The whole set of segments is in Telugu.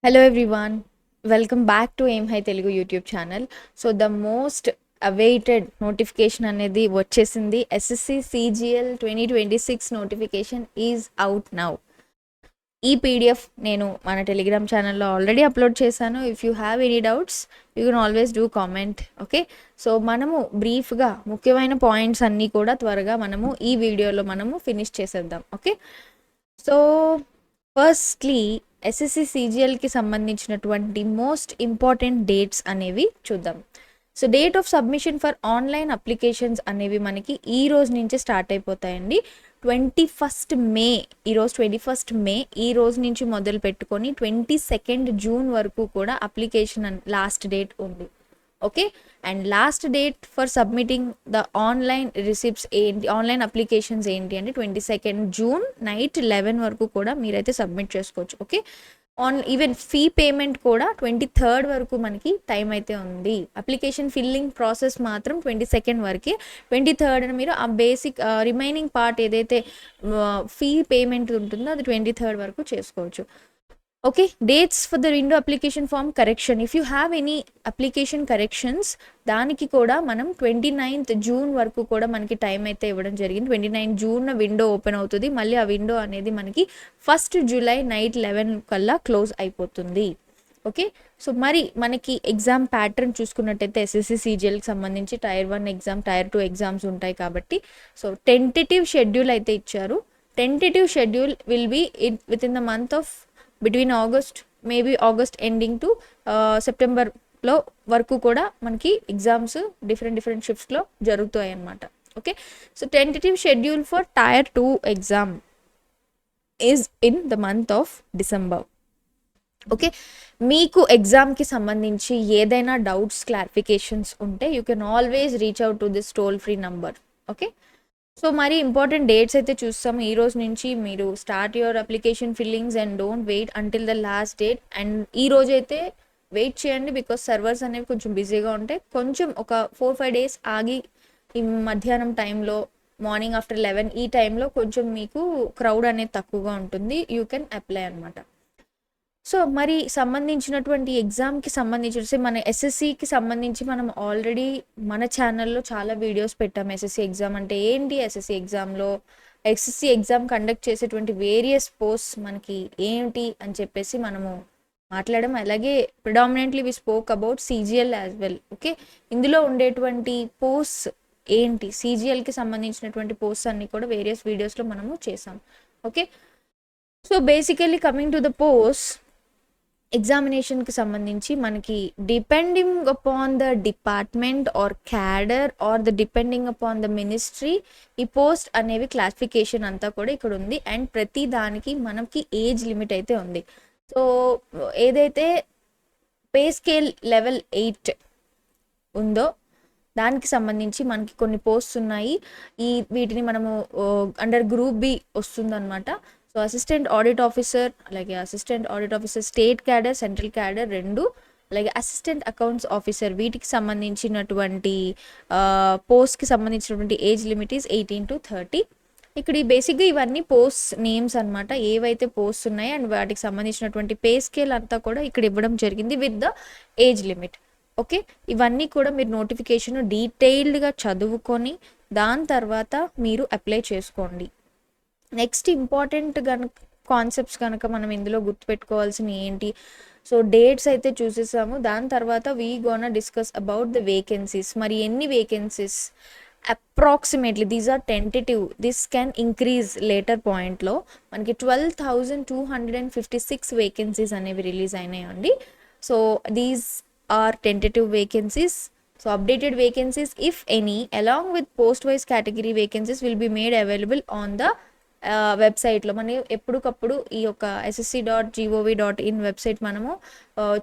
Hello everyone, welcome back to Aim High Telugu YouTube channel. So the most awaited notification అనేది వచ్చేసింది. SSC CGL 2026 notification is out now. ఈ పీడిఎఫ్ నేను మన టెలిగ్రామ్ ఛానల్లో ఆల్రెడీ అప్లోడ్ చేశాను. If you have any doubts you can always do comment. Okay, so మనము బ్రీఫ్గా ముఖ్యమైన పాయింట్స్ అన్నీ కూడా త్వరగా మనము ఈ వీడియోలో మనము ఫినిష్ చేసేద్దాం. ఓకే, సో ఫస్ట్లీ ఎస్ఎస్సి సిజిఎల్కి సంబంధించినటువంటి మోస్ట్ ఇంపార్టెంట్ డేట్స్ అనేవి చూద్దాం. So date of submission for online applications అనేవి మనకి ఈ రోజు నుంచి స్టార్ట్ అయిపోతాయండి. 21 మే, ఈరోజు 21 మే, ఈ రోజు నుంచి మొదలు పెట్టుకొని 22 జూన్ వరకు కూడా అప్లికేషన్ లాస్ట్ డేట్ ఉంది. Okay, and last date for submitting the online receipts ఏంటి, ఆన్లైన్ అప్లికేషన్స్ ఏంటి అంటే 22 జూన్ నైట్ 11 వరకు కూడా మీరైతే సబ్మిట్ చేసుకోవచ్చు. ఓకే, ఈవెన్ ఫీ పేమెంట్ కూడా 23 వరకు మనకి టైం అయితే ఉంది. అప్లికేషన్ ఫిల్లింగ్ ప్రాసెస్ మాత్రం 22 వరకే. 23 మీరు ఆ బేసిక్ రిమైనింగ్ పార్ట్ ఏదైతే ఫీ పేమెంట్ ఉంటుందో అది 23 వరకు చేసుకోవచ్చు. Okay, dates for the window application form correction, if you have any application corrections దానికి కూడా మనం 29 జూన్ వరకు కూడా మనకి టైం అయితే ఇవ్వడం జరిగింది. 29 జూన్ విండో ఓపెన్ అవుతుంది. మళ్ళీ ఆ విండో అనేది మనకి 1 జూలై నైట్ 11 కల్లా క్లోజ్ అయిపోతుంది. ఓకే, సో మరి మనకి ఎగ్జామ్ ప్యాటర్న్ చూసుకున్నట్టయితే ఎస్ఎస్సి సిజిఎల్కి సంబంధించి టైర్ 1 ఎగ్జామ్, టైర్ 2 ఎగ్జామ్స్ ఉంటాయి కాబట్టి సో టెంటేటివ్ షెడ్యూల్ అయితే ఇచ్చారు. Tentative schedule will be within the month of between August, maybe August ending to సెప్టెంబర్లో వరకు కూడా మనకి ఎగ్జామ్స్ డిఫరెంట్ షిఫ్ట్స్లో జరుగుతాయి అన్నమాట. Okay, so tentative schedule for tier 2 exam is in the month of December. Okay, మీకు ఎగ్జామ్కి సంబంధించి ఏదైనా డౌట్స్, క్లారిఫికేషన్స్ ఉంటే you can always reach out to this toll free number. Okay, so మరి ఇంపార్టెంట్ డేట్స్ అయితే చూస్తాము. ఈ రోజు నుంచి మీరు start your application fillings and don't wait until the last date. And ఈ రోజు అయితే వెయిట్ చేయండి బికాస్ సర్వర్స్ అనేవి కొంచెం బిజీగా ఉంటాయి. కొంచెం ఒక 4-5 డేస్ ఆగి ఈ మధ్యాహ్నం టైంలో, మార్నింగ్ ఆఫ్టర్ 11 ఈ టైంలో కొంచెం మీకు క్రౌడ్ అనేది తక్కువగా ఉంటుంది. యూ కెన్ అప్లై అనమాట. సో మరి సంబంధించినటువంటి ఎగ్జామ్కి సంబంధించి మన ఎస్ఎస్సికి సంబంధించి మనం ఆల్రెడీ మన ఛానల్లో చాలా వీడియోస్ పెట్టాము. ఎస్ఎస్సి ఎగ్జామ్ అంటే ఏంటి, ఎస్ఎస్సి ఎగ్జామ్ కండక్ట్ చేసేటువంటి వేరియస్ పోస్ట్స్ మనకి ఏంటి అని చెప్పేసి మనము మాట్లాడడం. అలాగే predominantly we spoke about CGL as well. Okay, ఇందులో ఉండేటువంటి పోస్ట్స్ ఏంటి, సిజిఎల్కి సంబంధించినటువంటి పోస్ట్స్ అన్ని కూడా వేరియస్ వీడియోస్లో మనము చేసాం. Okay, so basically coming to the post, ఎగ్జామినేషన్కి సంబంధించి మనకి depending upon the department or cadre or the depending upon the ministry ఈ పోస్ట్ అనేవి క్లాసిఫికేషన్ అంతా కూడా ఇక్కడ ఉంది. అండ్ ప్రతి దానికి మనకి ఏజ్ లిమిట్ అయితే ఉంది. సో ఏదైతే పే స్కేల్ లెవెల్ 8 ఉందో దానికి సంబంధించి మనకి కొన్ని పోస్ట్స్ ఉన్నాయి. వీటిని మనము అండర్ గ్రూప్ బి వస్తుందన్నమాట. సో అసిస్టెంట్ ఆడిట్ ఆఫీసర్, అలాగే assistant audit officer state cadre, central cadre 2, అలాగే అసిస్టెంట్ అకౌంట్స్ ఆఫీసర్, వీటికి సంబంధించినటువంటి పోస్ట్కి సంబంధించినటువంటి ఏజ్ లిమిట్ ఈస్ 18 to 30. ఇక్కడ బేసిక్గా ఇవన్నీ పోస్ట్ నేమ్స్ అనమాట, ఏవైతే పోస్ట్ ఉన్నాయో అండ్ వాటికి సంబంధించినటువంటి పే స్కేల్ అంతా కూడా ఇక్కడ ఇవ్వడం జరిగింది with the age limit. Okay, ఇవన్నీ కూడా మీరు నోటిఫికేషన్ డీటెయిల్డ్గా చదువుకొని దాని తర్వాత మీరు అప్లై చేసుకోండి. నెక్స్ట్ ఇంపార్టెంట్ కాన్సెప్ట్స్ కనుక మనం ఇందులో గుర్తుపెట్టుకోవాల్సినవి ఏంటి, సో డేట్స్ అయితే చూసేసాము. దాని తర్వాత we gonna discuss about the vacancies. మరి ఎన్ని vacancies approximately, these are tentative, this can increase later పాయింట్లో. మనకి 12,256 వేకెన్సీస్ అనేవి రిలీజ్ అయినాయండి. So these are tentative vacancies. So updated vacancies if any along with post wise category vacancies will be made available on the వెబ్సైట్లో. మనం ఎప్పటికప్పుడు ఈ యొక్క ssc.gov.in వెబ్సైట్ మనము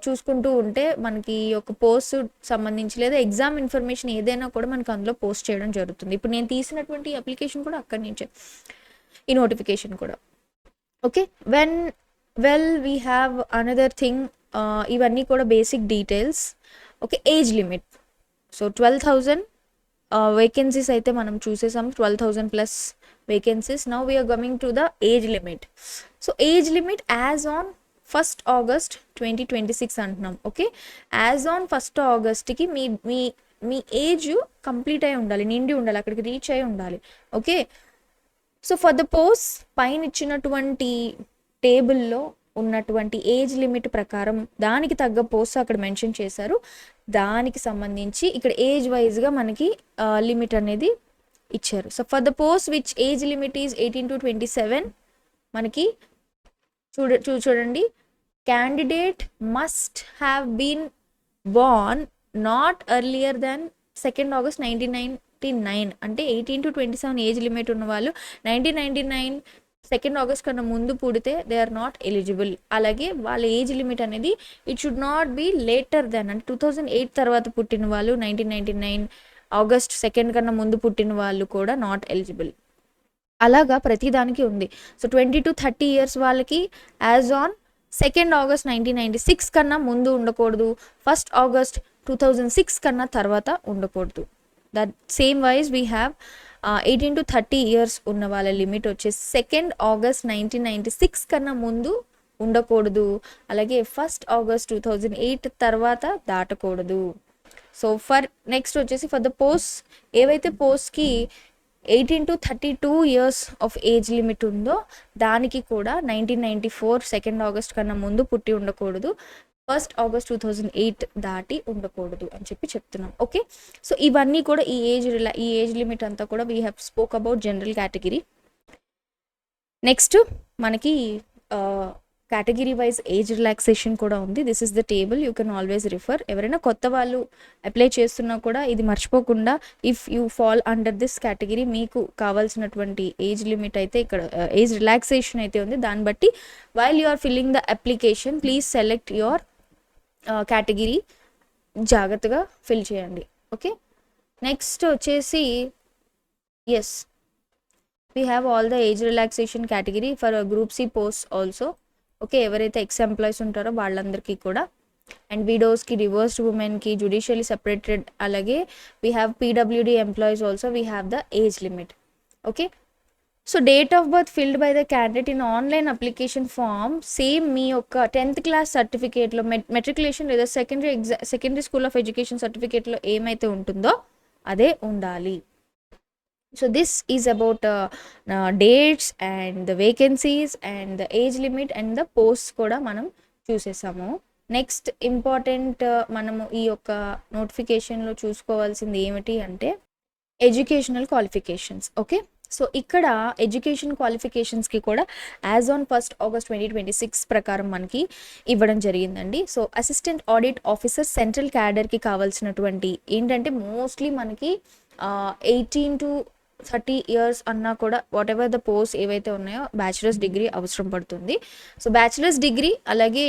చూసుకుంటూ ఉంటే మనకి ఈ యొక్క పోస్ట్ సంబంధించి లేదా ఎగ్జామ్ ఇన్ఫర్మేషన్ ఏదైనా కూడా మనకు అందులో పోస్ట్ చేయడం జరుగుతుంది. ఇప్పుడు నేను తీసినటువంటి అప్లికేషన్ కూడా అక్కడి నుంచే, ఈ నోటిఫికేషన్ కూడా. Okay, we have another thing, ఇవన్నీ కూడా basic details. Okay, age limit. So 12,000 vacancies అయితే మనం చూసేసాం, 12,000 plus vacancies. Now we are coming to the age limit. So age limit as on 1st August 2026 అంటున్నాం. ఓకే, యాజ్ ఆన్ 1st Augustకి మీ మీ మీ ఏజ్ కంప్లీట్ అయి ఉండాలి, నిండి ఉండాలి, అక్కడికి రీచ్ అయి ఉండాలి. Okay, so for the post పైన ఇచ్చినటువంటి టేబుల్లో ఉన్నటువంటి ఏజ్ లిమిట్ ప్రకారం దానికి తగ్గ పోస్ట్ అక్కడ మెన్షన్ చేశారు. దానికి సంబంధించి ఇక్కడ ఏజ్ వైజ్గా మనకి లిమిట్ అనేది ఇచ్చారు. So for the post which age limit is 18 to 27 మనకి చూడండి, candidate must have been born not earlier than 2nd August 1999. అంటే 18 to 27 ఏజ్ లిమిట్ ఉన్న వాళ్ళు 1999 2nd August కన్నా ముందు పుడితే దే ఆర్ నాట్ ఎలిజిబుల్. అలాగే వాళ్ళ ఏజ్ లిమిట్ అనేది it should not be later then, అంటే 2008 తర్వాత పుట్టిన వాళ్ళు 1999 August 2nd కన్నా ముందు పుట్టిన వాళ్ళు కూడా నాట్ ఎలిజిబుల్. అలాగా ప్రతిదానికి ఉంది. సో 20 to 30 years వాళ్ళకి యాజ్ ఆన్ 2nd August 1996 కన్నా ముందు ఉండకూడదు, 1st August 2006 కన్నా తర్వాత ఉండకూడదు. That same wise we have 18 to 30 years ఉన్న వాళ్ళ లిమిట్ వచ్చేసి 2nd August 1996 కన్నా ముందు ఉండకూడదు, అలాగే 1st August 2008 తర్వాత దాటకూడదు. సో ఫర్ నెక్స్ట్ వచ్చేసి ఫర్ ద పోస్ట్ ఏవైతే పోస్ట్కి 18 to 32 years of age limit ఉందో దానికి కూడా 1994 2nd August కన్నా ముందు పుట్టి ఉండకూడదు, 1st August 2008 దాటి ఉండకూడదు అని చెప్తున్నాం. ఓకే, సో ఇవన్నీ కూడా ఈ ఏజ్ లిమిట్ అంతా కూడా we have spoke about general category. Next మనకి కేటగిరీ వైజ్ ఏజ్ రిలాక్సేషన్ కూడా ఉంది. This is the table, you can always refer. ఎవరైనా కొత్త వాళ్ళు అప్లై చేస్తున్నా కూడా ఇది మర్చిపోకుండా, if you fall under this category మీకు కావాల్సినటువంటి ఏజ్ లిమిట్ అయితే ఇక్కడ ఏజ్ రిలాక్సేషన్ అయితే ఉంది. దాన్ని బట్టి while you are filling the application please select your category, జాగ్రత్తగా ఫిల్ చేయండి. ఓకే, నెక్స్ట్ వచ్చేసి as we have all the age relaxation category for group C post also. Okay, ఎవరైతే ఎక్స్ ఎంప్లాయీస్ ఉంటారో వాళ్ళందరికీ కూడా, అండ్ విడోస్కి, డివోర్స్డ్ ఉమెన్కి, జుడిషియలీ సెపరేటెడ్, అలాగే వీ హ్యావ్ పీడబ్ల్యూడీ employees also we have the age limit. Okay, so date of birth filled by the candidate in online application form same మీ యొక్క 10th class సర్టిఫికేట్లో మెట్రికులేషన్ లేదా సెకండరీ స్కూల్ ఆఫ్ ఎడ్యుకేషన్ సర్టిఫికేట్లో ఏమైతే ఉంటుందో అదే ఉండాలి. So this is about dates and the vacancies and the age limit and the posts కూడా మనం చూసేసాము. నెక్స్ట్ ఇంపార్టెంట్ మనము ఈ యొక్క నోటిఫికేషన్లో చూసుకోవాల్సింది ఏమిటి అంటే ఎడ్యుకేషనల్ క్వాలిఫికేషన్స్. ఓకే, సో ఇక్కడ ఎడ్యుకేషన్ క్వాలిఫికేషన్స్కి కూడా యాజ్ ఆన్ 1st August 2026 ప్రకారం మనకి ఇవ్వడం జరిగిందండి. So assistant audit officer central క్యాడర్కి కావాల్సినటువంటి ఏంటంటే మోస్ట్లీ మనకి 18 to 30 years అన్నా కూడా వాట్ ఎవర్ ద పోస్ట్ ఏవైతే ఉన్నాయో బ్యాచిలర్స్ డిగ్రీ అవసరం పడుతుంది. సో బ్యాచిలర్స్ డిగ్రీ, అలాగే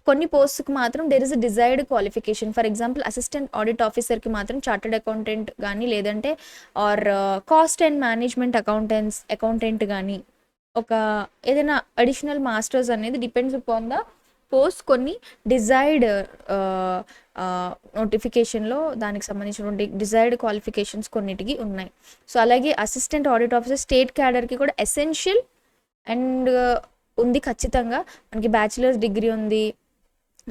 కొన్ని పోస్ట్కి మాత్రం there is a desired qualification. For example assistant audit ఆఫీసర్కి మాత్రం చార్టర్డ్ అకౌంటెంట్ కానీ, లేదంటే or cost and management accountant కానీ, ఒక ఏదైనా అడిషనల్ మాస్టర్స్ అనేది డిపెండ్స్ అపాన్ ద పోస్ట్. కొన్ని డిజైర్డ్ నోటిఫికేషన్లో దానికి సంబంధించినటువంటి డిజైర్డ్ క్వాలిఫికేషన్స్ కొన్నిటికి ఉన్నాయి. సో అలాగే అసిస్టెంట్ ఆడిట్ ఆఫీసర్ స్టేట్ క్యాడర్కి కూడా ఎసెన్షియల్ అండ్ ఉంది ఖచ్చితంగా. మనకి బ్యాచిలర్స్ డిగ్రీ ఉంది,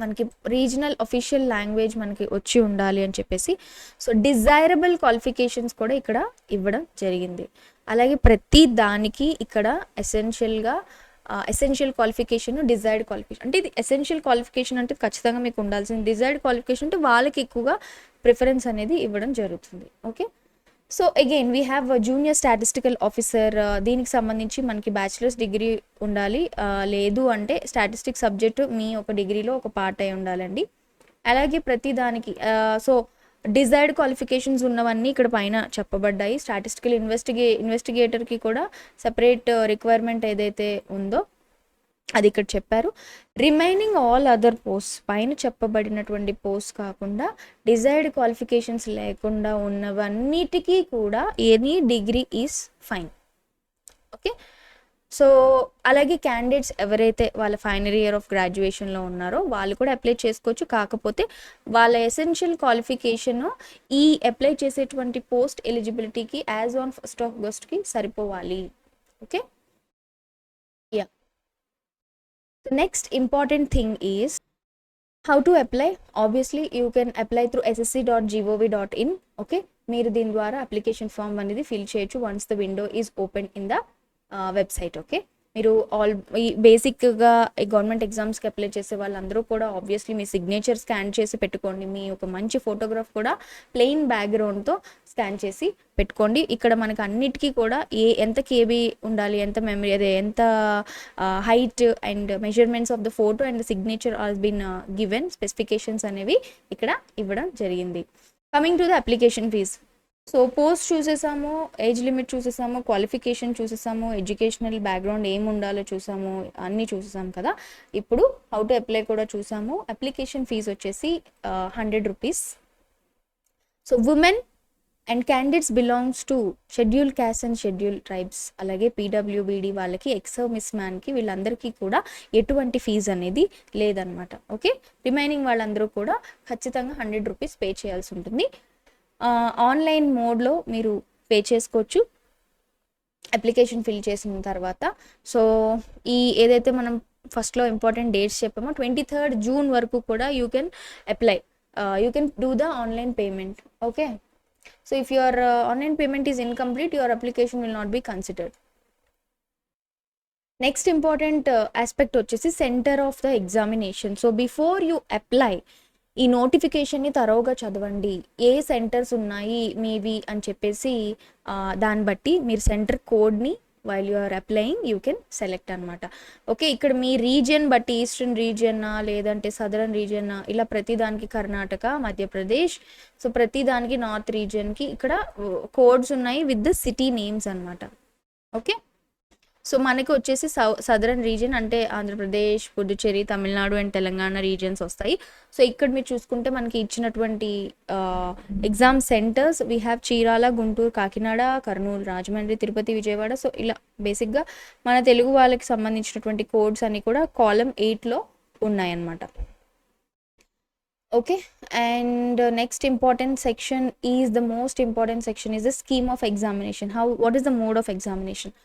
మనకి రీజనల్ అఫీషియల్ లాంగ్వేజ్ మనకి వచ్చి ఉండాలి అని చెప్పేసి. సో డిజైరబుల్ క్వాలిఫికేషన్స్ కూడా ఇక్కడ ఇవ్వడం జరిగింది. అలాగే ప్రతి దానికి ఇక్కడ ఎసెన్షియల్ క్వాలిఫికేషన్, డిజైర్డ్ క్వాలిఫికేషన్. అంటే ఇది ఎసెన్షియల్ క్వాలిఫికేషన్ అంటే ఖచ్చితంగా మీకు ఉండాల్సింది, డిజైర్డ్ క్వాలిఫికేషన్ అంటే వాళ్ళకి ఎక్కువగా ప్రిఫరెన్స్ అనేది ఇవ్వడం జరుగుతుంది. Okay, so again we have junior statistical officer. దీనికి సంబంధించి మనకి బ్యాచిలర్స్ డిగ్రీ ఉండాలి, లేదు అంటే స్టాటిస్టిక్స్ సబ్జెక్టు మీ ఒక డిగ్రీలో ఒక పార్ట్ అయి ఉండాలండి. అలాగే ప్రతి దానికి సో డిజైర్డ్ క్వాలిఫికేషన్స్ ఉన్నవన్నీ ఇక్కడ పైన చెప్పబడ్డాయి. స్టాటిస్టికల్ ఇన్వెస్టిగేటర్కి కూడా సెపరేట్ రిక్వైర్మెంట్ ఏదైతే ఉందో అది ఇక్కడ చెప్పారు. రిమైనింగ్ ఆల్ అదర్ పోస్ట్ పైన చెప్పబడినటువంటి పోస్ట్ కాకుండా డిజైర్డ్ క్వాలిఫికేషన్స్ లేకుండా ఉన్నవన్నిటికీ కూడా any degree is fine. Okay, so అలాగే క్యాండిడేట్స్ ఎవరైతే వాళ్ళ ఫైనల్ ఇయర్ ఆఫ్ గ్రాడ్యుయేషన్లో ఉన్నారో వాళ్ళు కూడా అప్లై చేసుకోవచ్చు. కాకపోతే వాళ్ళ ఎసెన్షియల్ క్వాలిఫికేషన్ ఈ అప్లై చేసేటువంటి పోస్ట్ ఎలిజిబిలిటీకి యాజ్ ఆన్ 1st August సరిపోవాలి. Okay, yeah next important thing is how to apply. Obviously you can apply through ssc.gov.in. Okay, మీరు దీని ద్వారా అప్లికేషన్ ఫామ్ అనేది ఫిల్ చేయొచ్చు once the window is open in the website. Okay, మీరు ఈ బేసిక్గా ఈ గవర్నమెంట్ ఎగ్జామ్స్కి అప్లై చేసే వాళ్ళందరూ కూడా ఆబ్వియస్లీ మీ సిగ్నేచర్ స్కాన్ చేసి పెట్టుకోండి. మీ ఒక మంచి ఫోటోగ్రాఫ్ కూడా ప్లెయిన్ బ్యాక్గ్రౌండ్తో స్కాన్ చేసి పెట్టుకోండి. ఇక్కడ మనకు అన్నిటికీ కూడా ఎంత కేబీ ఉండాలి, ఎంత మెమరీ, అదే ఎంత height and measurements of the photo and the signature are been given specifications అనేవి ఇక్కడ ఇవ్వడం జరిగింది. Coming to the application fee. So post చూసేసాము, ఏజ్ లిమిట్ చూసేసాము, క్వాలిఫికేషన్ చూసేసాము, ఎడ్యుకేషనల్ బ్యాక్గ్రౌండ్ ఏమి ఉండాలో చూసాము, అన్నీ చూసేసాము కదా. ఇప్పుడు హౌ టు అప్లై కూడా చూసాము. అప్లికేషన్ ఫీజు వచ్చేసి 100 rupees. So women and candidates belongs to schedule caste and schedule tribes, అలాగే పీడబ్ల్యూబీడీ వాళ్ళకి, ఎక్స్ సర్వీస్ మ్యాన్కి, వీళ్ళందరికీ కూడా ఎటువంటి ఫీజు అనేది లేదనమాట. ఓకే, రిమైనింగ్ వాళ్ళందరూ కూడా ఖచ్చితంగా 100 రూపీస్ పే చేయాల్సి ఉంటుంది. ఆన్లైన్ మోడ్లో మీరు పే చేసుకోవచ్చు అప్లికేషన్ ఫిల్ చేసిన తర్వాత. సో ఏదైతే మనం ఫస్ట్లో ఇంపార్టెంట్ డేట్స్ చెప్పామో 23rd June వరకు కూడా you can apply, you can do the online payment. Okay, so if your online payment is incomplete, your application will not be considered. Next important aspect వచ్చేసి centre of the examination. So before you apply, ఈ నోటిఫికేషన్ని తరోగా చదవండి. ఏ సెంటర్స్ ఉన్నాయి మీవి అని చెప్పేసి దాన్ని బట్టి మీరు సెంటర్ కోడ్ని while you are applying you can select అనమాట. ఓకే, ఇక్కడ మీ రీజియన్ బట్టి ఈస్టర్న్ రీజియన్నా లేదంటే సదరన్ రీజియన్నా, ఇలా ప్రతిదానికి కర్ణాటక, మధ్యప్రదేశ్, సో ప్రతిదానికి నార్త్ రీజియన్కి ఇక్కడ కోడ్స్ ఉన్నాయి విత్ ద సిటీ నేమ్స్ అనమాట. ఓకే, సో మనకి వచ్చేసి సదరన్ రీజియన్ అంటే ఆంధ్రప్రదేశ్, పుదుచ్చేరి, తమిళనాడు అండ్ తెలంగాణ రీజియన్స్ వస్తాయి. సో ఇక్కడ మీరు చూసుకుంటే మనకి ఇచ్చినటువంటి exam centres we have Chirala, Guntur, Kakinada, Kurnool, Rajahmundry, Tirupati, Vijayawada. So ఇలా బేసిక్గా మన తెలుగు వాళ్ళకి సంబంధించినటువంటి కోడ్స్ అన్ని కూడా కాలమ్ 8లో ఉన్నాయన్నమాట. Okay, and next important section is the most important section is the scheme of examination. What is the mode of examination?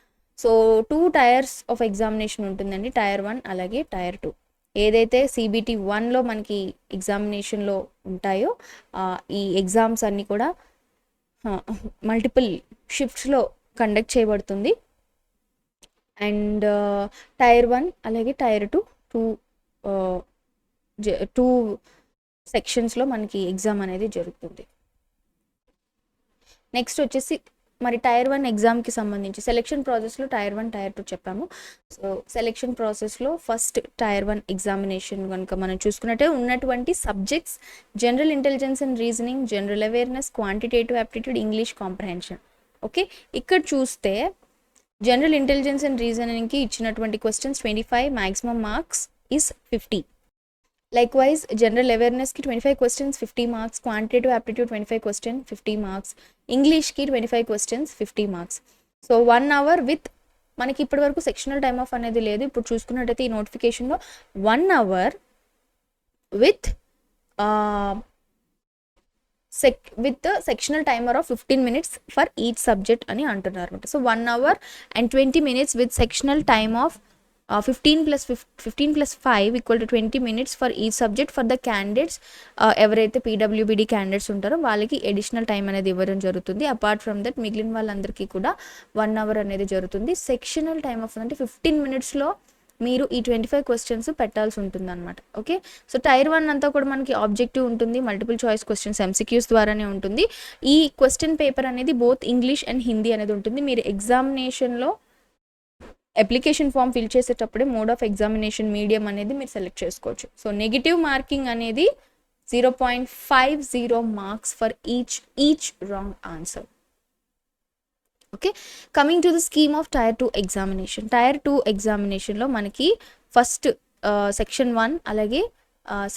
So 2 tyres of examination ఉంటుందండి, టైర్ 1 అలాగే టైర్ 2. ఏదైతే CBT 1లో మనకి ఎగ్జామినేషన్లో ఉంటాయో ఈ ఎగ్జామ్స్ అన్నీ కూడా మల్టిపుల్ షిఫ్ట్స్లో కండక్ట్ చేయబడుతుంది. అండ్ టైర్ 1 అలాగే టైర్ 2 సెక్షన్స్లో మనకి ఎగ్జామ్ అనేది జరుగుతుంది. నెక్స్ట్ వచ్చేసి మరి టైర్ 1 ఎగ్జామ్కి సంబంధించి సెలెక్షన్ ప్రాసెస్లో టైర్ 1, టైర్ 2 చెప్పాము. సో సెలెక్షన్ ప్రాసెస్లో ఫస్ట్ టైర్ 1 ఎగ్జామినేషన్ కనుక మనం చూసుకున్నట్టే ఉన్నటువంటి subjects general intelligence and reasoning, general awareness, quantitative aptitude, English comprehension. Okay, ఇక్కడ చూస్తే జనరల్ ఇంటెలిజెన్స్ అండ్ రీజనింగ్కి ఇచ్చినటువంటి questions 25, maximum marks is 50. Likewise, general awareness ki 25 questions, 50 marks. Quantitative aptitude 25 questions, 50 marks. English ki 25 questions, 50 marks. So 1 hour with మనకి ఇప్పటి వరకు సెక్షనల్ టైమ్ ఆఫ్ అనేది లేదు. ఇప్పుడు చూసుకున్నట్టయితే ఈ నోటిఫికేషన్లో 1 hour with sectional timer of 15 minutes for each subject అని అంటున్నారు అనమాట. So 1 hour and 20 minutes with sectional time of 15 plus 5 equal to 20 minutes for each subject for the candidates. ఎవరైతే పీడబ్ల్యూబీడీ క్యాండిడేట్స్ ఉంటారో వాళ్ళకి అడిషనల్ టైం అనేది ఇవ్వడం జరుగుతుంది. అపార్ట్ ఫ్రమ్ దట్ మిగిలిన వాళ్ళందరికీ కూడా 1 hour అనేది జరుగుతుంది. సెక్షనల్ టైమ్ ఆఫ్ అంటే 15 minutesలో మీరు ఈ 25 questions పెట్టాల్సి ఉంటుంది అనమాట. ఓకే, సో టైర్ 1 అంతా కూడా మనకి ఆబ్జెక్టివ్ ఉంటుంది, మల్టిపుల్ చాయిస్ క్వశ్చన్స్ MCQs ద్వారానే ఉంటుంది. ఈ క్వశ్చన్ పేపర్ అనేది బోత్ ఇంగ్లీష్ అండ్ హిందీ అనేది ఉంటుంది. మీరు ఎగ్జామినేషన్లో అప్లికేషన్ ఫామ్ ఫిల్ చేసేటప్పుడే మోడ్ ఆఫ్ ఎగ్జామినేషన్ మీడియం అనేది మీరు సెలెక్ట్ చేసుకోవచ్చు. సో నెగిటివ్ మార్కింగ్ అనేది 0.50 marks for each wrong answer. Okay, coming to the scheme of tier 2 examination. Tier 2 ఎగ్జామినేషన్లో మనకి ఫస్ట్ సెక్షన్ 1 అలాగే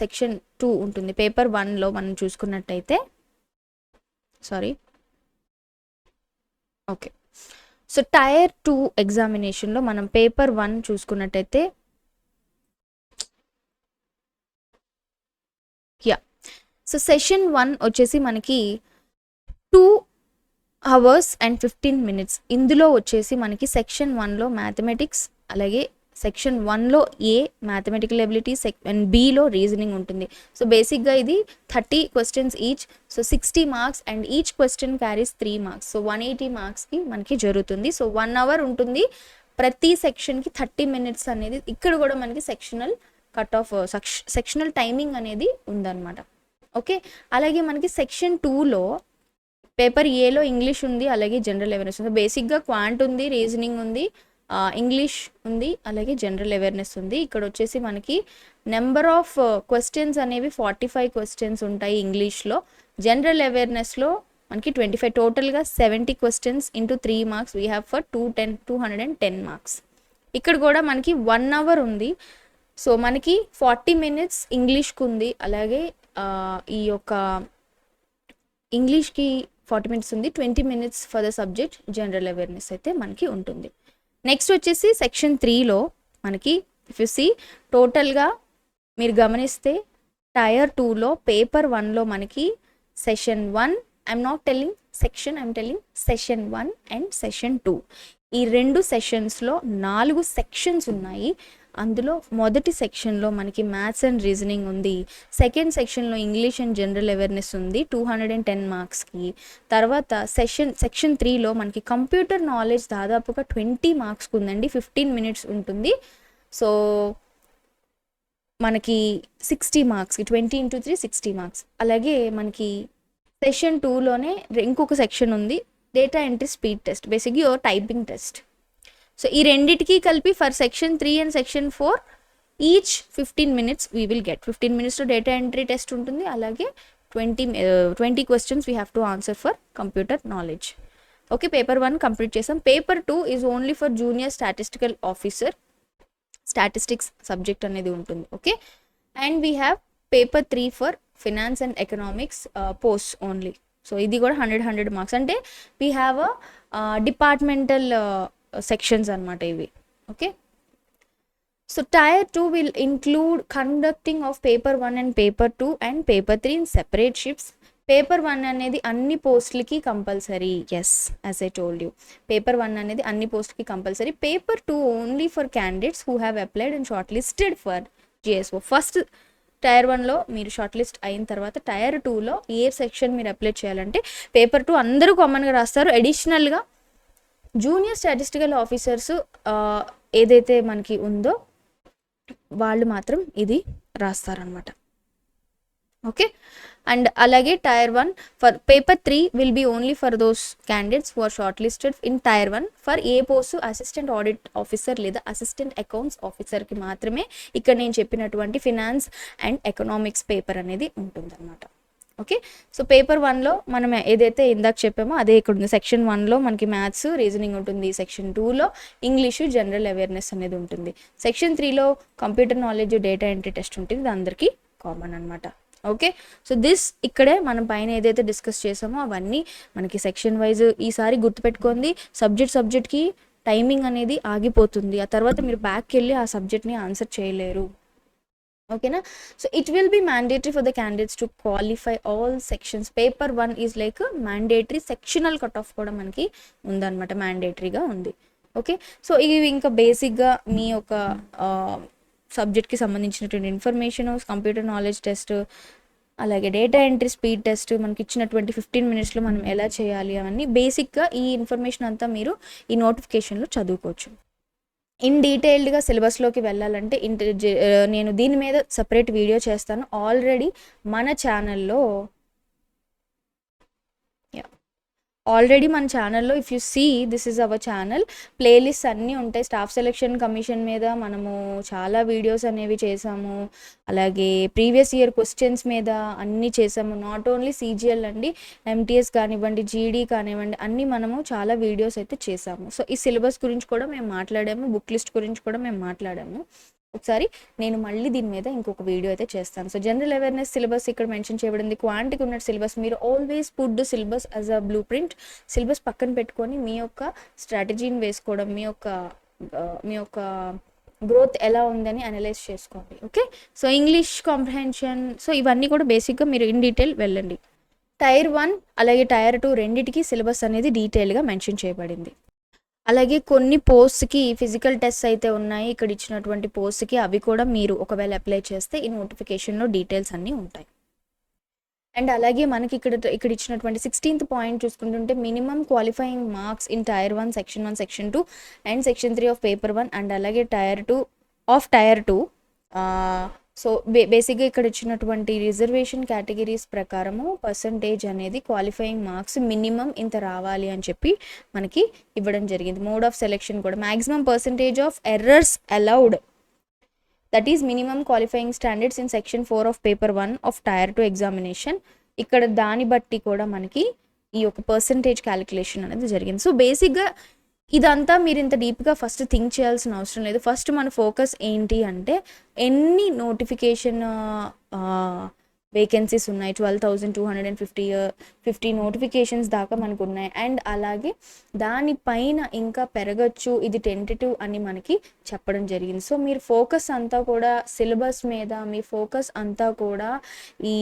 సెక్షన్ 2 ఉంటుంది. పేపర్ 1లో మనం చూసుకున్నట్టయితే ఓకే, సో టైర్ 2 ఎగ్జామినేషన్లో మనం పేపర్ 1 చూసుకున్నట్టయితే సో సెషన్ 1 వచ్చేసి మనకి 2 hours and 15 minutes. ఇందులో వచ్చేసి మనకి సెక్షన్ 1లో మ్యాథమెటిక్స్ అలాగే సెక్షన్ 1లో ఏ మ్యాథమెటికల్ ఎబిలిటీ అండ్ బిలో రీజనింగ్ ఉంటుంది. సో బేసిక్గా ఇది 30 questions each. So 60 marks and each question carries 3 marks. So 180 మార్క్స్కి మనకి జరుగుతుంది. సో 1 అవర్ ఉంటుంది. ప్రతి సెక్షన్కి 30 మినిట్స్ అనేది. ఇక్కడ కూడా మనకి sectional cut off sectional timing అనేది ఉందన్నమాట. ఓకే, అలాగే మనకి సెక్షన్ 2లో పేపర్ ఏలో ఇంగ్లీష్ ఉంది, అలాగే జనరల్ అవేర్నెస్ ఉంది. బేసిక్గా క్వాంట్ ఉంది, రీజనింగ్ ఉంది, ఇంగ్లీష్ ఉంది, అలాగే జనరల్ అవేర్నెస్ ఉంది. ఇక్కడ వచ్చేసి మనకి నెంబర్ ఆఫ్ క్వశ్చన్స్ అనేవి 45 క్వశ్చన్స్ ఉంటాయి ఇంగ్లీష్లో. జనరల్ అవేర్నెస్లో మనకి 25, టోటల్గా 70 questions into 3 marks we have for 210 marks. ఇక్కడ కూడా మనకి 1 అవర్ ఉంది. సో మనకి 40 మినిట్స్ ఇంగ్లీష్కి ఉంది, అలాగే ఈ యొక్క ఇంగ్లీష్కి 40 మినిట్స్ ఉంది, 20 minutes for the subject general awareness అయితే మనకి ఉంటుంది. నెక్స్ట్ వచ్చేసి సెక్షన్ 3లో మనకి ఇఫ్ యు సీ టోటల్గా మీరు గమనిస్తే టైర్ 2లో పేపర్ 1లో మనకి session 1, I'm not telling section, I'm telling session 1 and session 2. ఈ 2 సెషన్స్లో 4 సెక్షన్స్ ఉన్నాయి. అందులో మొదటి సెక్షన్లో మనకి మ్యాథ్స్ అండ్ రీజనింగ్ ఉంది. సెకండ్ సెక్షన్లో ఇంగ్లీష్ అండ్ జనరల్ అవేర్నెస్ ఉంది 210 మార్క్స్కి. తర్వాత సెక్షన్ 3లో మనకి కంప్యూటర్ నాలెడ్జ్ దాదాపుగా 20 మార్క్స్కి ఉందండి, 15 మినిట్స్ ఉంటుంది. సో మనకి 60 మార్క్స్కి 20 ఇంటూ 3 60 మార్క్స్. అలాగే మనకి సెషన్ 2లోనే ఇంకొక సెక్షన్ ఉంది, డేటా ఎంట్రీ స్పీడ్ టెస్ట్, బేసిక్గా యువర్ టైపింగ్ టెస్ట్. సో ఈ రెండిటికి కలిపి for section 3 and section 4 each 15 minutes we will get. 15 మినిట్స్లో డేటా ఎంట్రీ టెస్ట్ ఉంటుంది, అలాగే 20 questions we have to answer for computer knowledge. Okay, paper 1 complete చేసాం. Paper 2 is only for junior statistical officer, statistics subject అనేది ఉంటుంది. Okay, and we have paper 3 for finance and economics post only. So ఇది కూడా 100 మార్క్స్. అంటే we have a departmental sections అనమాట ఇవి. Okay, so tier 2 will include conducting of paper 1 and paper 2 and paper 3 in separate shifts. Paper 1 అనేది అన్ని పోస్టులకి compulsory. Yes, as I told you, paper 1 అనేది అన్ని పోస్టులకి compulsory. Paper 2 only for candidates who have applied and short listed for GSO. First tier 1లో మీరు షార్ట్ లిస్ట్ అయిన తర్వాత టైర్ 2లో ఏ సెక్షన్ మీరు అప్లై చేయాలంటే పేపర్ 2 అందరూ కామన్గా రాస్తారు. అడిషనల్గా జూనియర్ స్టాటిస్టికల్ ఆఫీసర్స్ ఏదైతే మనకి ఉందో వాళ్ళు మాత్రం ఇది రాస్తారనమాట. ఓకే, అండ్ అలాగే tier 1 for paper 3 will be only for those candidates who are shortlisted in tier 1 for a post assistant audit officer లేదా అసిస్టెంట్ అకౌంట్స్ ఆఫీసర్కి మాత్రమే ఇక్కడ నేను చెప్పినటువంటి ఫినాన్స్ అండ్ ఎకనామిక్స్ పేపర్ అనేది ఉంటుందన్నమాట. ఓకే, సో పేపర్ 1లో మనం ఏదైతే ఇందాక చెప్పామో అదే ఇక్కడ ఉంది. సెక్షన్ 1లో మనకి మ్యాథ్స్ రీజనింగ్ ఉంటుంది, సెక్షన్ 2లో ఇంగ్లీషు జనరల్ అవేర్నెస్ అనేది ఉంటుంది, సెక్షన్ 3లో computer knowledge data entry test ఉంటుంది. ఇది అందరికీ కామన్ అనమాట. ఓకే, సో దిస్ ఇక్కడే మనం పైన ఏదైతే డిస్కస్ చేసామో అవన్నీ మనకి సెక్షన్ వైజ్ ఈసారి గుర్తుపెట్టుకుంది. సబ్జెక్ట్కి టైమింగ్ అనేది ఆగిపోతుంది, ఆ తర్వాత మీరు బ్యాక్కి వెళ్ళి ఆ సబ్జెక్ట్ని ఆన్సర్ చేయలేరు. ఓకేనా, so it will be mandatory for the candidates to qualify all sections. Paper 1 is like mandatory, sectional cut off కూడా మనకి ఉందన్నమాట, మ్యాండేటరీగా ఉంది. ఓకే, సో ఇవి ఇంకా బేసిక్గా మీ యొక్క సబ్జెక్ట్కి సంబంధించినటువంటి ఇన్ఫర్మేషన్, కంప్యూటర్ నాలెడ్జ్ టెస్ట్, అలాగే డేటా ఎంట్రీ స్పీడ్ టెస్ట్ మనకి ఇచ్చినటువంటి 15 మినిట్స్లో మనం ఎలా చేయాలి అవన్నీ బేసిక్గా ఈ ఇన్ఫర్మేషన్ అంతా మీరు ఈ నోటిఫికేషన్లో చదువుకోవచ్చు. ఇన్ డీటెయిల్డ్గా సిలబస్లోకి వెళ్ళాలంటే నేను దీని మీద సపరేట్ వీడియో చేస్తాను. ఆల్రెడీ మన ఛానల్లో if you see this is our channel, playlist అన్నీ ఉంటాయి. స్టాఫ్ సెలెక్షన్ కమిషన్ మీద మనము చాలా వీడియోస్ అనేవి చేసాము, అలాగే ప్రీవియస్ ఇయర్ క్వశ్చన్స్ మీద అన్నీ చేసాము. నాట్ ఓన్లీ CGL అండి, MTS కానివ్వండి, GD కానివ్వండి, అన్నీ మనము చాలా వీడియోస్ అయితే చేసాము. సో ఈ సిలబస్ గురించి కూడా మేము మాట్లాడాము, బుక్ లిస్ట్ గురించి కూడా మేము మాట్లాడాము. ఒకసారి నేను మళ్ళీ దీని మీద ఇంకొక వీడియో అయితే చేస్తాను. సో జనరల్ అవేర్నెస్ సిలబస్ ఇక్కడ మెన్షన్ చేయబడింది, క్వాంటిటీ ఉన్న సిలబస్. మీరు always put the syllabus as a blue print. Syllabus పక్కన పెట్టుకొని మీ యొక్క స్ట్రాటజీని వేసుకోవడం, మీ యొక్క గ్రోత్ ఎలా ఉందని అనలైజ్ చేసుకోండి. Okay, so English comprehension, so ఇవన్నీ కూడా బేసిక్గా మీరు ఇన్ డీటెయిల్ వెళ్ళండి. టైర్ 1 అలాగే టైర్ 2 రెండింటికి సిలబస్ అనేది డీటెయిల్గా మెన్షన్ చేయబడింది. అలాగే కొన్ని పోస్ట్‌కి ఫిజికల్ టెస్ట్స్ అయితే ఉన్నాయి. ఇక్కడ ఇచ్చినటువంటి పోస్ట్‌కి అవి కూడా మీరు ఒకవేళ అప్లై చేస్తే ఈ నోటిఫికేషన్‌లో డీటెయిల్స్ అన్నీ ఉంటాయి. అండ్ అలాగే మనకి ఇక్కడ ఇచ్చినటువంటి 16th పాయింట్ చూసుకుంటుంటే minimum qualifying marks in tier 1, section 1, section 2 and section 3 of paper 1 and అలాగే టైర్ 2 సో బేసిక్గా ఇక్కడ ఇచ్చినటువంటి రిజర్వేషన్ కేటగిరీస్ ప్రకారము పర్సంటేజ్ అనేది క్వాలిఫైయింగ్ మార్క్స్ మినిమం ఇంత రావాలి అని చెప్పి మనకి ఇవ్వడం జరిగింది. మోడ్ ఆఫ్ సెలెక్షన్ కూడా maximum percentage of errors allowed, that is minimum qualifying standards in section 4 of paper 1 of tier 2 examination. ఇక్కడ దాన్ని బట్టి కూడా మనకి ఈ యొక్క పర్సంటేజ్ క్యాలిక్యులేషన్ అనేది జరిగింది. సో బేసిక్గా ఇదంతా మీరు ఇంత డీప్గా ఫస్ట్ థింక్ చేయాల్సిన అవసరం లేదు. ఫస్ట్ మన ఫోకస్ ఏంటి అంటే ఎన్ని నోటిఫికేషన్ వేకెన్సీస్ ఉన్నాయి, 12,250 నోటిఫికేషన్స్ దాకా మనకు ఉన్నాయి. అండ్ అలాగే దానిపైన ఇంకా పెరగచ్చు, ఇది టెంటేటివ్ అని మనకి చెప్పడం జరిగింది. సో మీరు ఫోకస్ అంతా కూడా సిలబస్ మీద, మీ ఫోకస్ అంతా కూడా ఈ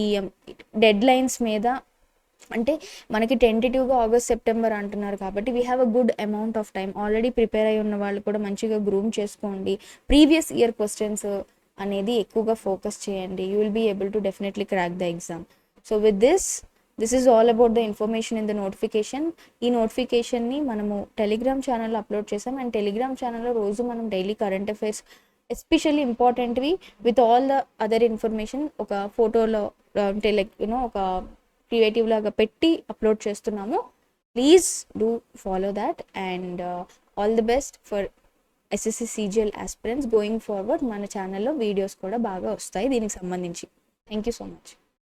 డెడ్ లైన్స్ మీద, అంటే మనకి టెంటేటివ్గా ఆగస్ట్ సెప్టెంబర్ అంటున్నారు కాబట్టి we have a good amount of time. Already prepare అయి ఉన్న వాళ్ళు కూడా మంచిగా గ్రూమ్ చేసుకోండి. ప్రీవియస్ ఇయర్ క్వశ్చన్స్ అనేది ఎక్కువగా ఫోకస్ చేయండి. You will be able to definitely crack the exam. So with this is all about the information in the notification. ఈ నోటిఫికేషన్ని మనము టెలిగ్రామ్ ఛానల్లో అప్లోడ్ చేసాం. అండ్ టెలిగ్రామ్ ఛానల్లో రోజు మనం డైలీ కరెంట్ అఫైర్స్ ఎస్పెషల్లీ ఇంపార్టెంట్వి with all the other information ఒక ఫోటోలో అంటే లైక్ ఒక క్రియేటివ్ లాగా పెట్టి అప్లోడ్ చేస్తున్నాము. Please do follow that and all the best for SSC CGL aspirants going forward. మన ఛానల్లో వీడియోస్ కూడా బాగా వస్తాయి దీనికి సంబంధించి. Thank you so much.